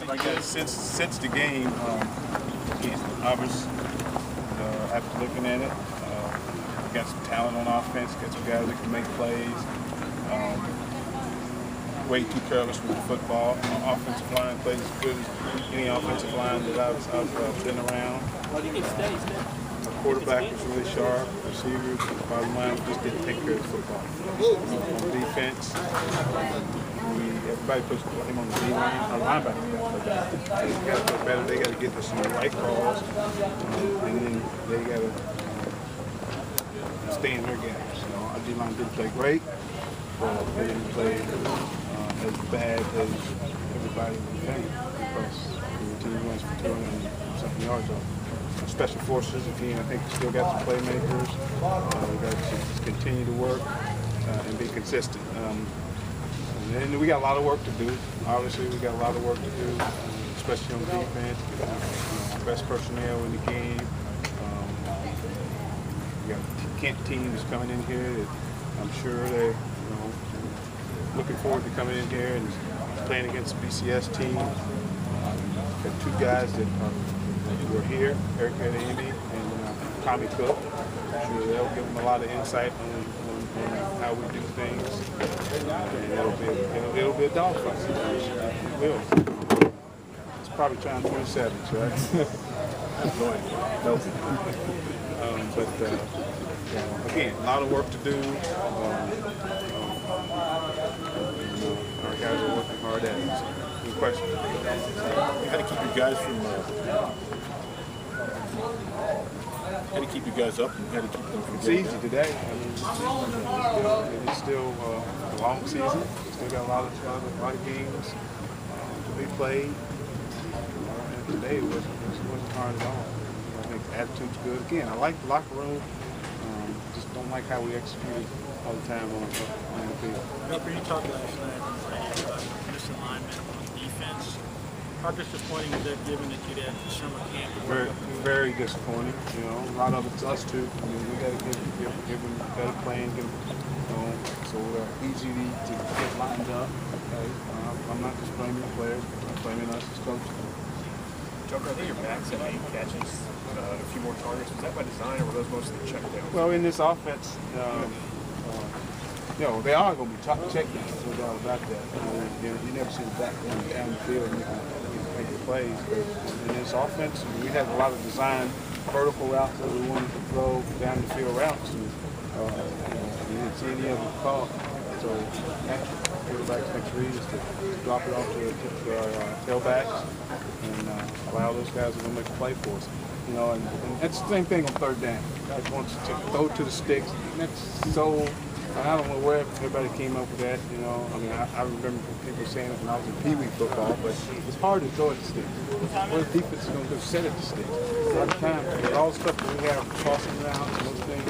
Like since the game, he's obvious. After looking at it, got some talent on offense. Got some guys that can make plays. Way too careless with the football. Offensive line plays as good as any offensive line that I've been around. Our quarterback was really sharp. Receivers, bottom line, just didn't take care of the football. On defense, everybody puts him on the D line. Our linebacker they got to play better. They got to get to some right calls, and then they got to stay in their gaps. Our D line didn't play great, but they didn't play as bad as everybody would think because the team runs for 200-something yards off. Special forces, again, I think we still got some playmakers. We got to just continue to work and be consistent. And we got a lot of work to do. Obviously, we got a lot of work to do, especially on defense. Our best personnel in the game. We got Kent teams coming in here that I'm sure they're looking forward to coming in here and playing against the BCS team. Got two guys that were here, Eric Amy and Tommy Cook. I'm sure they'll give them a lot of insight on how we do things. And it'll be a dogfight. It will. It's probably trying 27s, right? But again, a lot of work to do. Our guys are working hard at it. Good question. How to keep your guys from how to keep you guys up and how to keep them from It's easy today. I mean, it's still a long season. Still got a lot of games to be played. And today it wasn't hard at all. I think the attitude's good. Again, I like the locker room. Just don't like how we executed all the time on the field. Baker, you talked last night about misalignment on defense. How disappointing is that, given that you'd had the summer camp? Very disappointing. A lot of it's us too. I mean, we got to give them better playing, so they're easy to get lined up. Okay? I'm not just blaming the players, I'm blaming us as coaches. Joker, I think your backs had 8 catches, a few more targets. Was that by design, or were those mostly check downs? Well, in this offense, they are going to be check downs, no doubt about that. You never see the back down the field and make the plays. But in this offense, we had a lot of design vertical routes that we wanted to throw down the field routes. And, we didn't see any of them caught. So quarterbacks next read is to drop it off to our tailbacks and allow those guys to go make a play for us. And that's the same thing on third down. Guys want to throw to the sticks. And that's so. I don't know where everybody came up with that. I mean, I remember people saying it when I was in Pee Wee football, but it's hard to throw at the sticks. What the defense is going to do is set at the sticks. A lot of times, with all the stuff that we have, crossing routes and those things,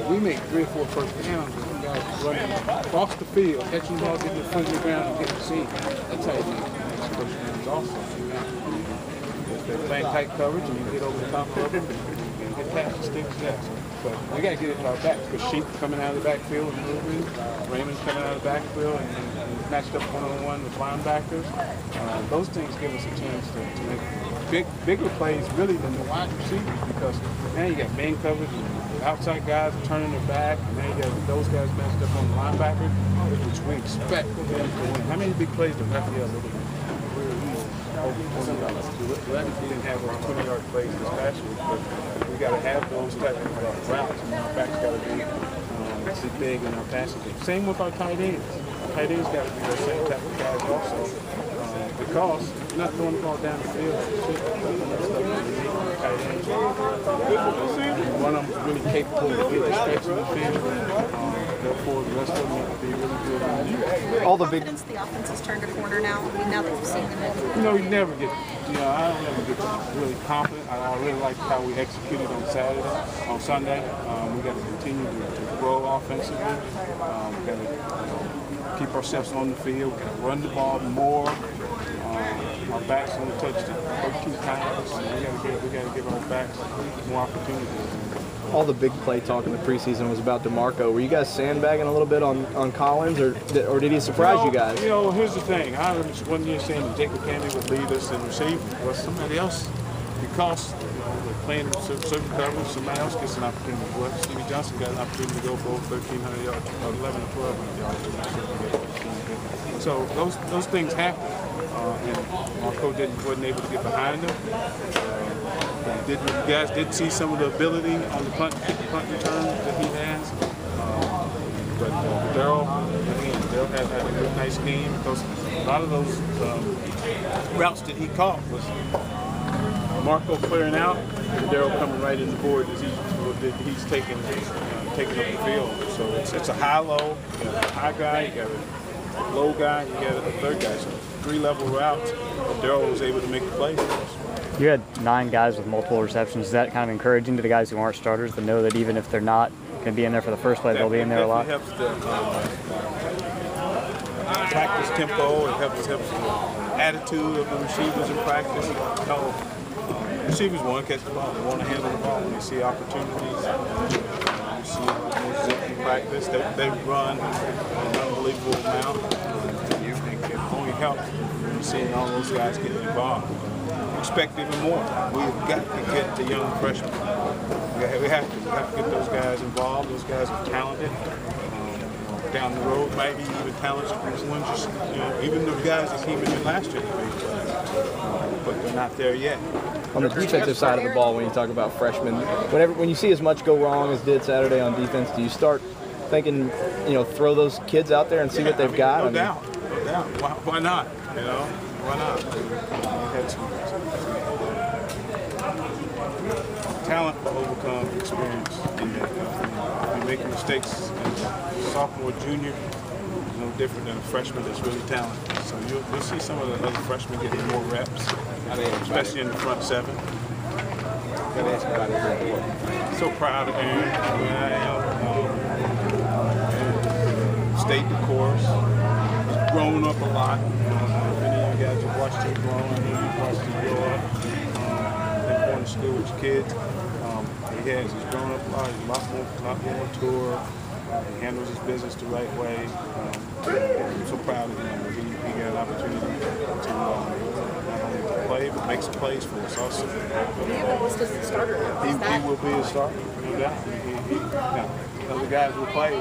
we make 3 or 4 first downs and guys running across the field, catching the ball, getting the foot in the ground, and getting the seam. That's how you make first downs also. If they're playing tight coverage and you get over the top of them and get past the sticks, that's. But we got to get it to our backs because Sheep coming out of the backfield and moving, Raymond's coming out of the backfield and matched up one-on-one with linebackers. Those things give us a chance to make bigger plays really than the wide receivers because now you got man coverage and the outside guys are turning their back and now you got those guys matched up on the linebacker, which we expect them to win. How many big plays did Raphael look at? We didn't have our 20-yard plays this past week, but we got to have those type of routes, and our backs got to be big in our passing game. Same with our tight ends. Our tight ends got to be the same type of guys also, because you're not throwing the ball down the field. One of them is really capable of getting stretching the field. Therefore, the rest of them have to be really good. All the confidence the offense has turned a corner now. I mean, now that you've seen them. You never get. I don't ever get really confident. I really like how we executed on Sunday. We got to continue to grow offensively. We got to keep ourselves on the field. We got to run the ball more. Our backs only touched it 13 times. We got to give our backs more opportunities. All the big play talk in the preseason was about DeMarco. Were you guys sandbagging a little bit on Collins, or did he surprise you guys? You know, here's the thing. I was 1 year saying that Jacob Kennedy would lead us in receiving. Well, somebody else, because we're playing certain coverage, somebody else gets an opportunity. Well, Stevie Johnson got an opportunity to go for 1,300 yards, or 11 or 1,200 yards. So those things happen, and Marco wasn't able to get behind them. You guys did see some of the ability on the punt return that he has. But Darryl had a good, nice game because a lot of those routes that he caught was Marco clearing out and Darryl coming right in the board as he's taking up the field. So it's a high-low. You got a high guy, you got a low guy, you got a third guy. So 3-level routes. Darryl was able to make the plays. You had 9 guys with multiple receptions. Is that kind of encouraging to the guys who aren't starters to know that even if they're not going to be in there for the first play, they'll be in there a lot? It helps the practice tempo. It helps the attitude of the receivers in practice. Receivers want to catch the ball. They want to handle the ball when they see opportunities. You see in practice, they run an unbelievable amount. It only helps when seeing all those guys getting involved. Expect even more. We've got to get the young freshmen. We have to get those guys involved. Those guys are talented. Down the road, maybe even talented ones. Even the guys that came in last year, but they're not there yet. On the defensive side of the ball, when you talk about freshmen, when you see as much go wrong as did Saturday on defense, do you start thinking, throw those kids out there and see what they've got? No doubt. Why not? Why not? Had some talent to overcome experience in that. You're making mistakes as a sophomore, junior, no different than a freshman that's really talented. So you'll see some of the other freshmen getting more reps, especially in the front 7. So proud of Aaron. Stayed the course. He's grown up a lot. Many of you guys have watched him grow. I know you've watched him grow up. Going to school with your kids. He's grown up a lot. He's a lot more mature. He handles his business the right way. I'm so proud of him. He got an opportunity to not only play, but make some plays for us also. He will be a starter, no doubt. Now, other guys will play,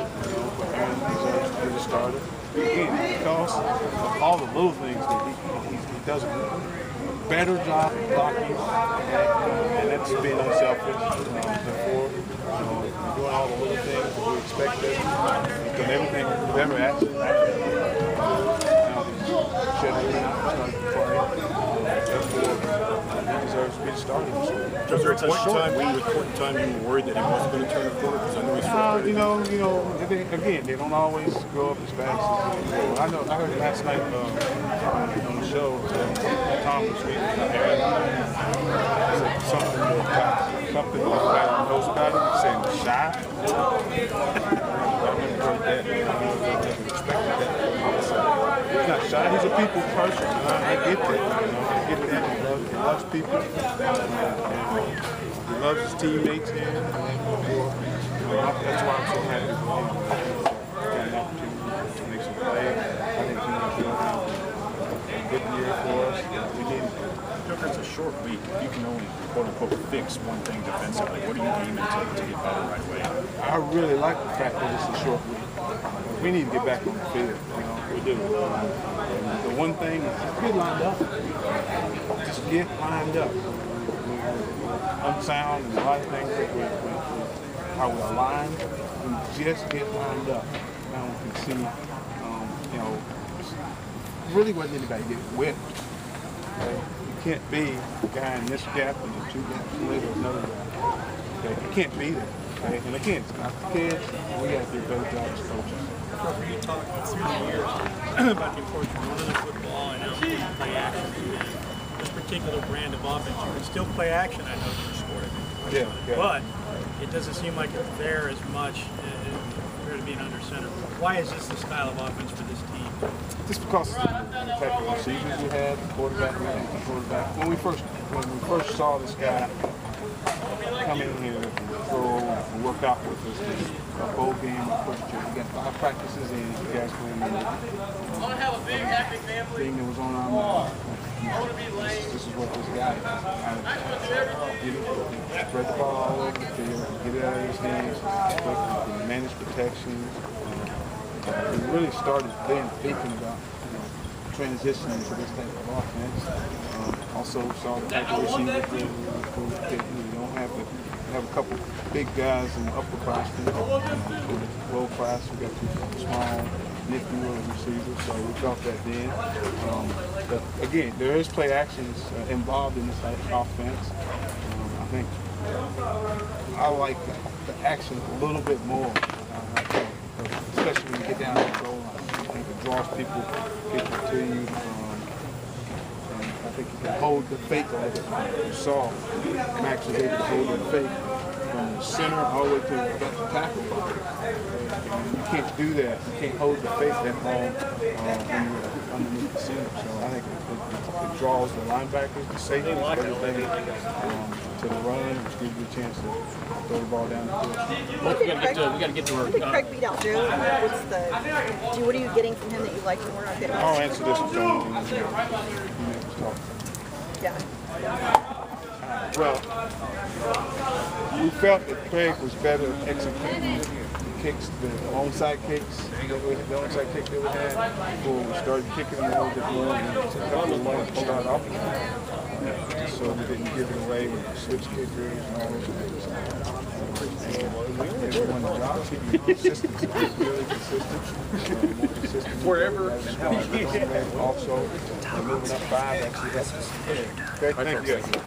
but Aaron deserves to be a starter. Again, because of all the little things that he does a better job of blocking, and that's being unselfish. Before, doing all the little things that we expect of him. He's done everything we've ever asked him. Now he's shutting down, starting to play. Therefore, he deserves to be the starter. Was there a point in time you were worried that he wasn't going to turn the corner? Because I know he's frustrated. Again, they don't always go up as fast as they go. I heard it last night on the show. Tom was reading something nobody knows about him. He's saying he's shy. I never heard that. I never expected that. He's not shy. He's a people person. I get that. I get that. He loves people. He loves his teammates here. That's why I'm so happy for him. He got an opportunity to make some plays. I think he's going to do a good year for us. We need him. Joker, it's a short week. You can only quote-unquote fix one thing defensively. What are you aiming to get better right away? I really like the fact that it's a short week. We need to get back on the field. We do. And the one thing is just get lined up. Just get lined up. We're unsound and a lot of things with how we align. We just get lined up. Now we can see, really wasn't anybody getting whipped. Okay? You can't be a guy in this gap and the 2 gaps later another guy. Okay? You can't be there. Okay? And again, it's not the kids. We got to do a better job as coaches. You talked through the years about the importance of running the football and how you play action. This particular brand of offense, you can still play action. I know you scored it. Yeah. But it doesn't seem like it's there as much compared to being under center. Why is this the style of offense for this team? just because of the type of receivers we had, the quarterback, When we first saw this guy come in here and throw and work out with us, a bowl game, our first year, we got 5 practices in, you guys playing the thing that was on our mind. This is what this guy is. Spread the ball all over the field, get it out of his hands, manage protections. We really started then thinking about transitioning to this type of offense. Also saw the type of receivers that we don't have to have a couple big guys in the upper class, low class. We got 2 small, nifty little receivers, so we felt that then. But again, there is play actions involved in this offense. I think I like the action a little bit more, especially when you get down to the goal line. I think it draws people to you. And I think you can hold the fake like you saw. Max was able to hold the fake from the center all the way to the tackle. You can't do that. You can't hold the fake that long when you're underneath the center. So I think it draws the linebackers, the safeties, everything to the run, which gives you a chance to throw the ball down the field. We got to get to her. I think Craig beat out Joe. What are you getting from him that you like more? I'll answer this with Tony. Yeah. Well, we felt that Craig was better at executing the kicks, the onside kicks, the onside kick that we had before we started kicking them a little bit more. And we wanted to start off so we didn't give it away with the switch kickers and all those things. Everyone in the job, consistency, really consistent, more consistent. Wherever and how also moving up 5 actually helps us. Okay, thank you.